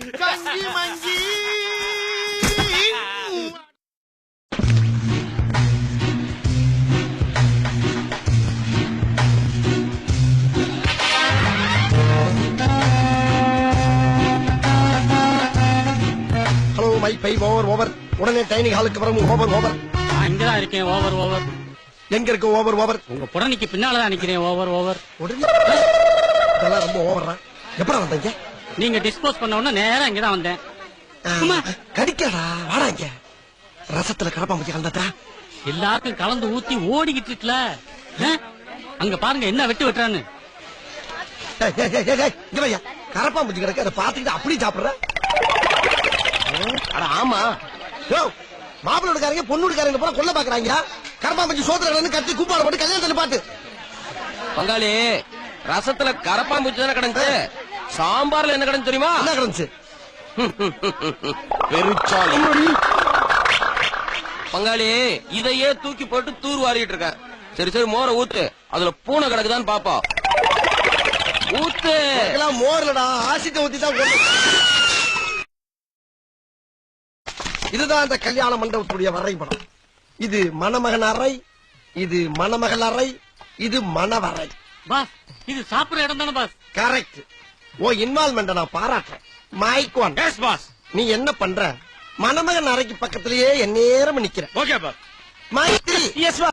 கஞ்சி மஞ்சி hello my pi over உடனே dining ஹாலுக்கு வரணும். ஓவர் அங்கதான் இருக்கேன். ஓவர் எங்க இருக்கு? ஓவர் உங்க புடனைக்கு பின்னாலதான் நிக்கிறேன். ஓவர் உடனே இதெல்லாம் ரொம்ப ஓவரா. எப்படா வந்தீங்க? நீங்க டிஸ்போஸ் பண்ண உடனே நேரா இங்கதான் வந்தேன். கடிக்கடா வாடா இங்க. ரசத்துல கரப்பாம்பூச்சி கலந்தா எல்லாருக்கும் கலந்து ஊத்தி ஓடிக்கிட்டு இருக்குல. அங்க பாருங்க என்ன வெட்டுறான்னு. கரப்பாம்பூச்சி கிடக்கு, அதை பாத்துக்கிட்டு அப்படி சாப்பிடுற. ஆமா மாப்பிள்ளை வீட்டுக்காரங்க பொண்ணு வீட்டுக்காரங்க போல கொல்ல பாக்குறாங்க. கரப்பாம்பூச்சி சோத்துல கத்தி கூப்பாடு போட்டு கல்யாணத்துல பாத்து. பங்காளி ரசத்துல கரப்பாம்பூச்சி தானே கிடந்துச்சு, சாம்பார்ல என்ன கிடந்து தெரியுமா? என்ன கிடந்துச்சு? பெருச்சாளி. பங்காளி இதையே தூக்கி போட்டு தூர் வாரிட்டு இருக்கேன். சரி மோர ஊத்து, அதுல பூனை கிடக்குதான்னு பாப்பா. ஊத்து. மோர்லடா ஆசிட்ட ஊத்தி தான். இதுதான் அந்த கல்யாண மண்டபத்துடைய வரைபடம். இது மணமகன் அறை, இது மணமகள் அறை, இது மணவரை. பாஸ் இது சாப்பிடுற இடம் தானே பாஸ்? கரெக்ட். ஓ இன்வால்வ்மெண்ட் நான் பாராட்டுறேன். Mike one. Yes boss. நீ என்ன பண்ற? மணமகன் அறைக்கு பக்கத்திலேயே எந்நேரம் நிக்கிற. Okay boss. Mike three. Yes pass.